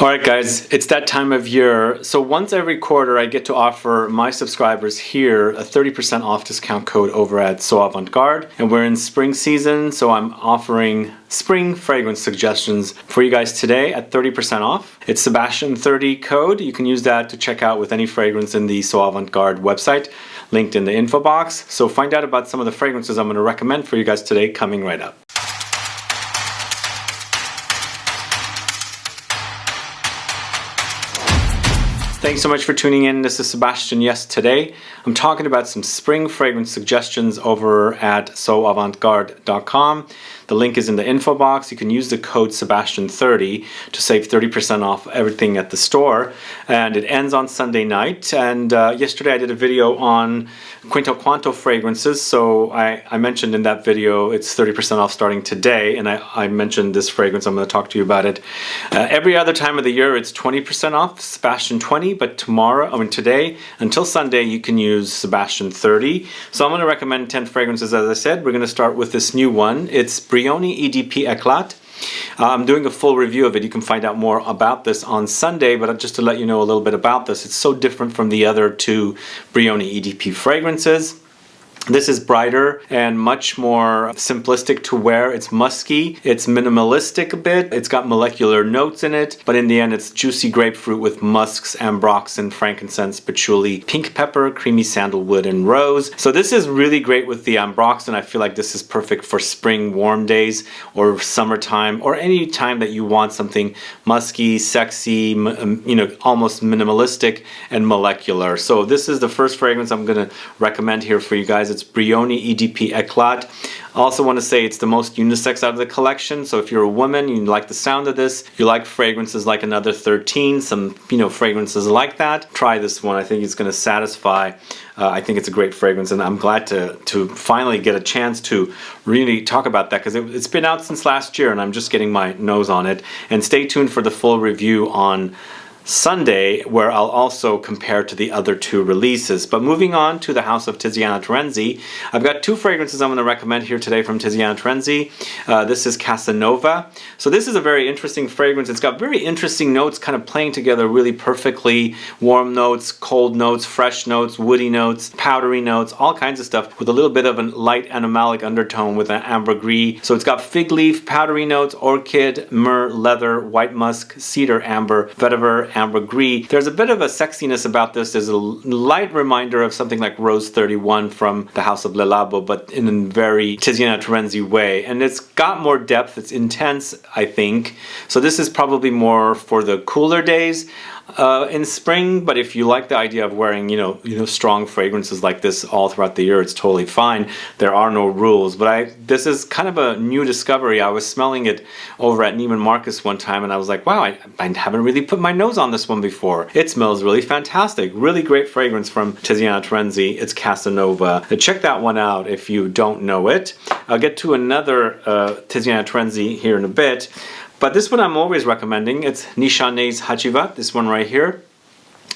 Alright guys, it's that time of year. So once every quarter I get to offer my subscribers here a 30% off discount code over at So Avant-Garde. And we're in spring season, so I'm offering spring fragrance suggestions for you guys today at 30% off. It's Sebastian30 code. You can use that to check out with any fragrance in the So Avant-Garde website, linked in the info box. So find out about some of the fragrances I'm going to recommend for you guys today coming right up. Thanks so much for tuning in. This is Sebastian. Yes, today I'm talking about some spring fragrance suggestions over at soavantgarde.com. The link is in the info box. You can use the code Sebastian30 to save 30% off everything at the store. And it ends on Sunday night. And yesterday I did a video on Quinto Quanto fragrances. So I mentioned in that video it's 30% off starting today. And I mentioned this fragrance. I'm going to talk to you about it. Every other time of the year it's 20% off, Sebastian20. But today until Sunday you can use Sebastian30. So I'm going to recommend 10 fragrances. As I said, we're going to start with this new one. It's BRIONI EDP ECLAT. I'm doing a full review of it. You can find out more about this on Sunday, but just to let you know a little bit about this, it's so different from the other two BRIONI EDP fragrances. This is brighter and much more simplistic to wear. It's musky, it's minimalistic a bit, it's got molecular notes in it, but in the end it's juicy grapefruit with musks, ambroxan, frankincense, patchouli, pink pepper, creamy sandalwood, and rose. So this is really great with the ambroxan. I feel like this is perfect for spring warm days or summertime or any time that you want something musky, sexy, almost minimalistic and molecular. So this is the first fragrance I'm going to recommend here for you guys. It's BRIONI EDP ECLAT. I also want to say it's the most unisex out of the collection. So if you're a woman, you like the sound of this, you like fragrances like Another 13, some fragrances like that, try this one. I think it's going to satisfy. I think it's a great fragrance, and I'm glad to finally get a chance to really talk about that because it's been out since last year and I'm just getting my nose on it. And stay tuned for the full review on Sunday, where I'll also compare to the other two releases. But moving on to the house of TIZIANA TERENZI, I've got two fragrances I'm going to recommend here today from TIZIANA TERENZI. This is CASANOVA. So this is a very interesting fragrance. It's got very interesting notes kind of playing together really perfectly. Warm notes, cold notes, fresh notes, woody notes, powdery notes, all kinds of stuff with a little bit of a light animalic undertone with an ambergris. So it's got fig leaf, powdery notes, orchid, myrrh, leather, white musk, cedar, amber, vetiver, ambergris. There's a bit of a sexiness about this. There's a light reminder of something like Rose 31 from the House of Le Labo, but in a very TIZIANA TERENZI way. And it's got more depth. It's intense, I think. So this is probably more for the cooler days in spring, but if you like the idea of wearing strong fragrances like this all throughout the year, it's totally fine. There are no rules. But this is kind of a new discovery. I was smelling it over at Neiman Marcus one time and I was like, wow, I haven't really put my nose on this one before. It smells really fantastic. Really great fragrance from TIZIANA TERENZI. It's Casanova. Check that one out if you don't know it. I'll get to another TIZIANA TERENZI here in a bit. But this one I'm always recommending. It's NISHANE's HACIVAT, this one right here.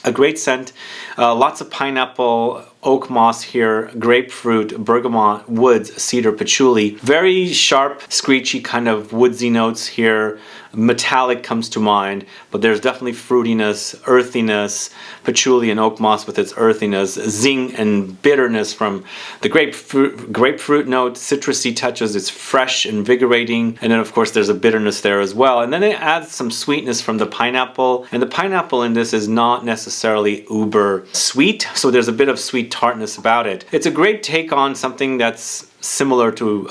A great scent, lots of pineapple, Oakmoss here, grapefruit, bergamot, woods, cedar, patchouli. Very sharp, screechy kind of woodsy notes here. Metallic comes to mind, but there's definitely fruitiness, earthiness, patchouli and oakmoss with its earthiness, zing and bitterness from the grapefruit note, citrusy touches. It's fresh, invigorating, and then of course there's a bitterness there as well. And then it adds some sweetness from the pineapple, and the pineapple in this is not necessarily uber sweet, so there's a bit of sweet tartness about it. It's a great take on something that's similar to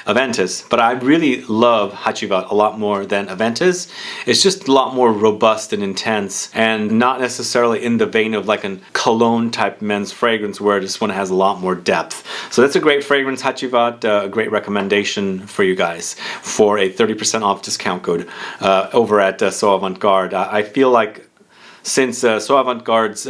Aventus, but I really love HACIVAT a lot more than Aventus. It's just a lot more robust and intense and not necessarily in the vein of like a cologne type men's fragrance where this one has a lot more depth. So that's a great fragrance, HACIVAT, a great recommendation for you guys for a 30% off discount code over at So Avant-Garde. I feel like since So Avant-Garde's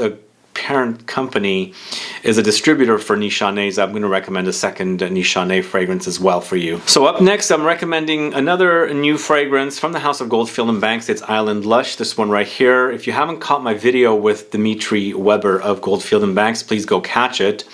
parent company is a distributor for NISHANE. I'm going to recommend a second NISHANE fragrance as well for you. So up next, I'm recommending another new fragrance from the house of Goldfield and Banks. It's Island Lush, this one right here. If you haven't caught my video with Dimitri Weber of Goldfield and Banks, please go catch it.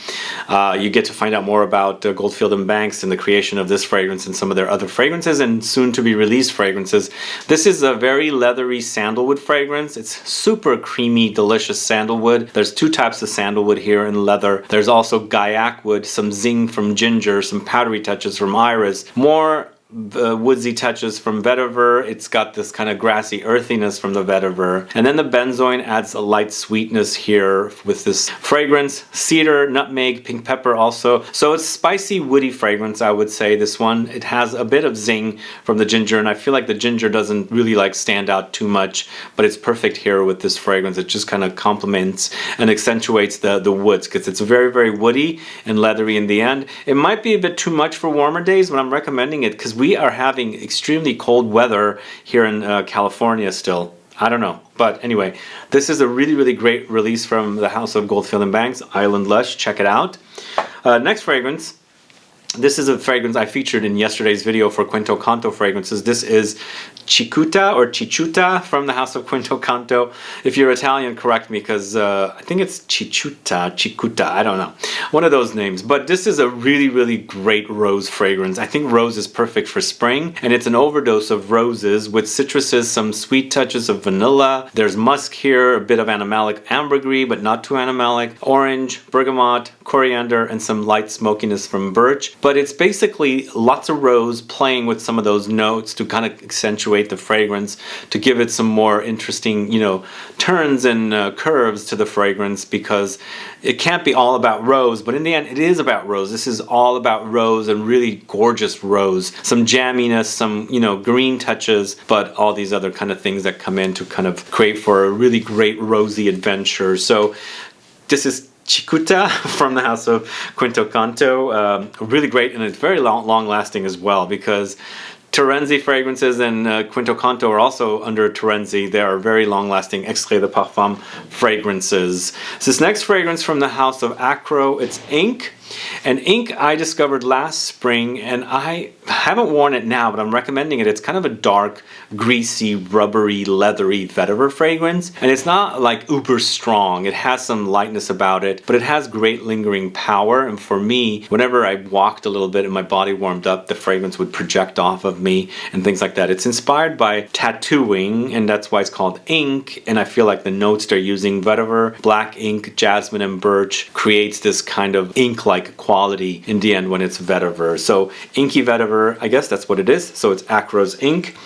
You get to find out more about Goldfield and Banks and the creation of this fragrance and some of their other fragrances and soon to be released fragrances. This is a very leathery sandalwood fragrance. It's super creamy, delicious sandalwood. There's two types of sandalwood here in leather. There's also Guaiac wood, some zing from ginger, some powdery touches from iris, more woodsy touches from vetiver. It's got this kind of grassy earthiness from the vetiver, and then the benzoin adds a light sweetness here with this fragrance. Cedar, nutmeg, pink pepper also. So it's spicy, woody fragrance, I would say. This one, it has a bit of zing from the ginger, and I feel like the ginger doesn't really like stand out too much, but it's perfect here with this fragrance. It just kind of complements and accentuates the woods because it's very, very woody and leathery in the end. It might be a bit too much for warmer days, but I'm recommending it because we are having extremely cold weather here in California still. I don't know. But anyway, this is a really, really great release from the house of Goldfield and Banks, Island Lush. Check it out. Next fragrance. This is a fragrance I featured in yesterday's video for Quinto Canto fragrances. This is CICUTA or CICUTA from the house of Quinto Canto. If you're Italian, correct me, because I think it's CICUTA, I don't know. One of those names. But this is a really, really great rose fragrance. I think rose is perfect for spring, and it's an overdose of roses with citruses, some sweet touches of vanilla. There's musk here, a bit of animalic ambergris, but not too animalic. Orange, bergamot, coriander, and some light smokiness from birch. But it's basically lots of rose playing with some of those notes to kind of accentuate the fragrance, to give it some more interesting, turns and curves to the fragrance, because it can't be all about rose, but in the end it is about rose. This is all about rose and really gorgeous rose. Some jamminess, some, green touches, but all these other kind of things that come in to kind of create for a really great rosy adventure. So this is CICUTA from the house of Quinto Canto. Really great, and it's very long lasting as well, because TERENZI fragrances and Quinto Canto are also under TERENZI. They are very long-lasting Extrait de Parfum fragrances. So this next fragrance from the house of AKRO, it's Ink. And Ink I discovered last spring, and I haven't worn it now, but I'm recommending it. It's kind of a dark, greasy, rubbery, leathery vetiver fragrance, and it's not like uber strong. It has some lightness about it, but it has great lingering power. And for me, whenever I walked a little bit and my body warmed up, the fragrance would project off of me and things like that. It's inspired by tattooing, and that's why it's called Ink. And I feel like the notes they're using, vetiver, black ink, jasmine, and birch, creates this kind of ink-like quality in the end when it's vetiver. So inky vetiver, I guess that's what it is. So it's AKRO's Ink.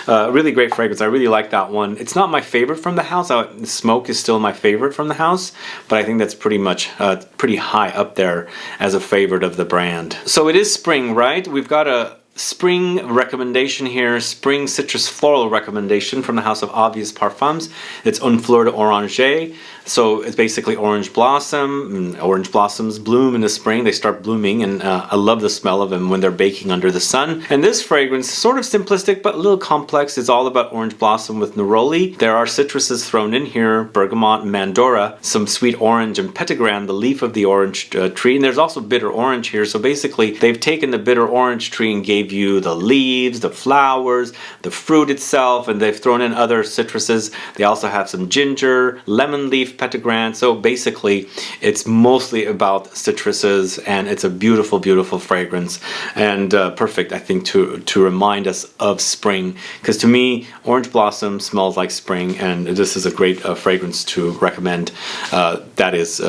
Really great fragrance. I really like that one. It's not my favorite from the house. Smoke is still my favorite from the house, but I think that's pretty much pretty high up there as a favorite of the brand. So it is spring, right? We've got a spring recommendation here, spring citrus floral recommendation from the house of Obvious Parfums. It's Un Fleur d'Oranger. So it's basically orange blossom, and orange blossoms bloom in the spring. They start blooming, and I love the smell of them when they're baking under the sun. And this fragrance is sort of simplistic, but a little complex. It's all about orange blossom with neroli. There are citruses thrown in here, bergamot and mandora, some sweet orange and petitgrain, the leaf of the orange tree. And there's also bitter orange here. So basically, they've taken the bitter orange tree and gave you the leaves, the flowers, the fruit itself, and they've thrown in other citruses. They also have some ginger, lemon leaf, petitgrain. So basically it's mostly about citruses, and it's a beautiful, beautiful fragrance, and perfect, I think, to remind us of spring, because to me orange blossom smells like spring, and this is a great fragrance to recommend that is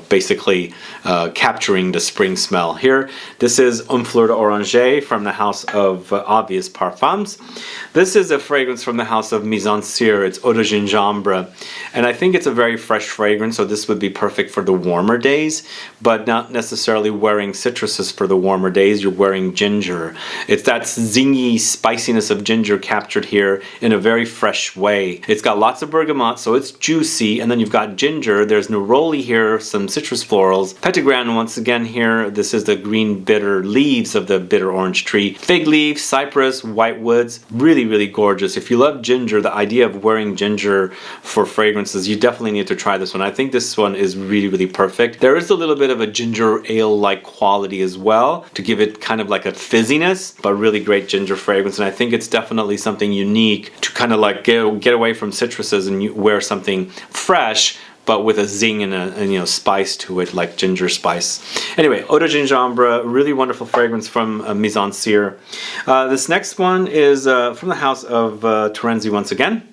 basically capturing the spring smell here. This is Un Fleur d'Oranger from the house of Obvious Parfums. This is a fragrance from the house of Mise en Cire. It's Eau de Gingembre, and I think it's a very fresh fragrance, so this would be perfect for the warmer days, but not necessarily wearing citruses for the warmer days. You're wearing ginger. It's that zingy spiciness of ginger captured here in a very fresh way. It's got lots of bergamot, so it's juicy, and then you've got ginger. There's neroli here, some citrus florals. Petitgrain once again here. This is the green bitter leaves of the bitter orange tree. tree. Fig leaf, cypress, white woods, really, really gorgeous. If you love ginger, the idea of wearing ginger for fragrances, you definitely need to try this one. I think this one is really, really perfect. There is a little bit of a ginger ale-like quality as well to give it kind of like a fizziness, but really great ginger fragrance. And I think it's definitely something unique to kind of like get away from citruses and you wear something fresh, but with a zing and a spice to it, like ginger spice. Anyway, Eau de Gingembre, really wonderful fragrance from Mise en Cire. This next one is from the house of TERENZI once again.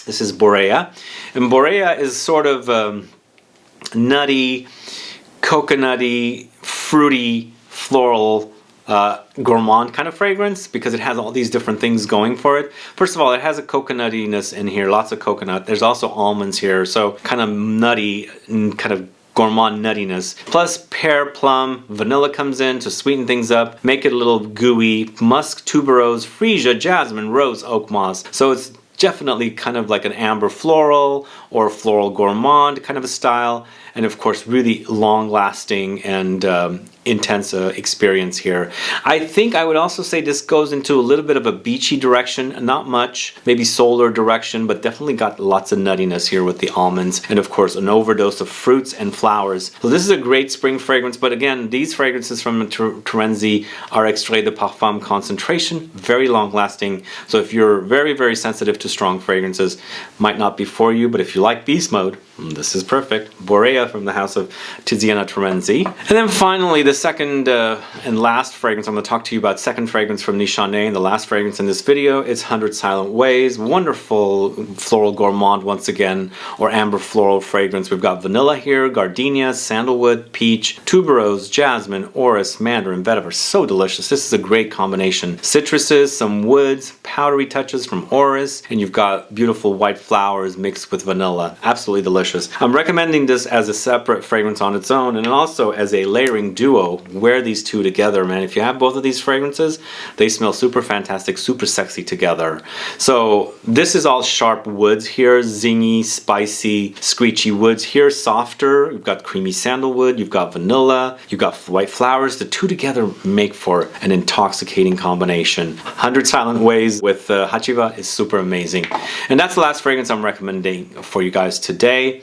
This is Borea. And Borea is sort of nutty, coconutty, fruity, floral, gourmand kind of fragrance because it has all these different things going for it. First of all, it has a coconuttiness in here, lots of coconut. There's also almonds here, so kind of nutty and kind of gourmand nuttiness. Plus pear, plum, vanilla comes in to sweeten things up, make it a little gooey. Musk, tuberose, freesia, jasmine, rose, oak moss. So it's definitely kind of like an amber floral or floral gourmand kind of a style. And of course, really long-lasting and intense experience here. I think I would also say this goes into a little bit of a beachy direction, not much, maybe solar direction, but definitely got lots of nuttiness here with the almonds, and of course an overdose of fruits and flowers. So this is a great spring fragrance, but again, these fragrances from TERENZI are extrait de parfum concentration, very long-lasting. So if you're very, very sensitive to strong fragrances, might not be for you, but if you like beast mode, this is perfect. Borea from the house of TIZIANA TERENZI. And then finally, the second and last fragrance I'm going to talk to you about, second fragrance from NISHANE, the last fragrance in this video. It's 100 Silent Ways, wonderful floral gourmand once again, or amber floral fragrance. We've got vanilla here, gardenia, sandalwood, peach, tuberose, jasmine, orris, mandarin, vetiver. So delicious. This is a great combination. Citruses, some woods, powdery touches from orris, and you've got beautiful white flowers mixed with vanilla. Absolutely delicious. I'm recommending this as a separate fragrance on its own and also as a layering duo. Wear these two together, man. If you have both of these fragrances, they smell super fantastic, super sexy together. So this is all sharp woods here, zingy, spicy, screechy woods. Here softer, you've got creamy sandalwood, you've got vanilla, you've got white flowers. The two together make for an intoxicating combination. 100 Silent Ways with HACIVAT is super amazing. And that's the last fragrance I'm recommending for you guys today.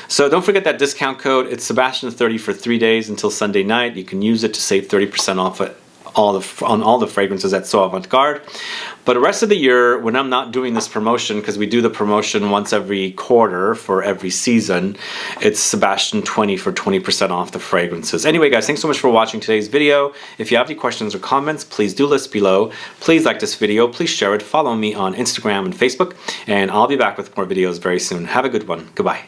So don't forget that discount code. It's Sebastian30 for 3 days until Sunday night. You can use it to save 30% off it on all the fragrances at So Avant-Garde. But the rest of the year, when I'm not doing this promotion, because we do the promotion once every quarter for every season, it's Sebastian20 for 20% off the fragrances. Anyway, guys, thanks so much for watching today's video. If you have any questions or comments, please do list below. Please like this video. Please share it. Follow me on Instagram and Facebook. And I'll be back with more videos very soon. Have a good one. Goodbye.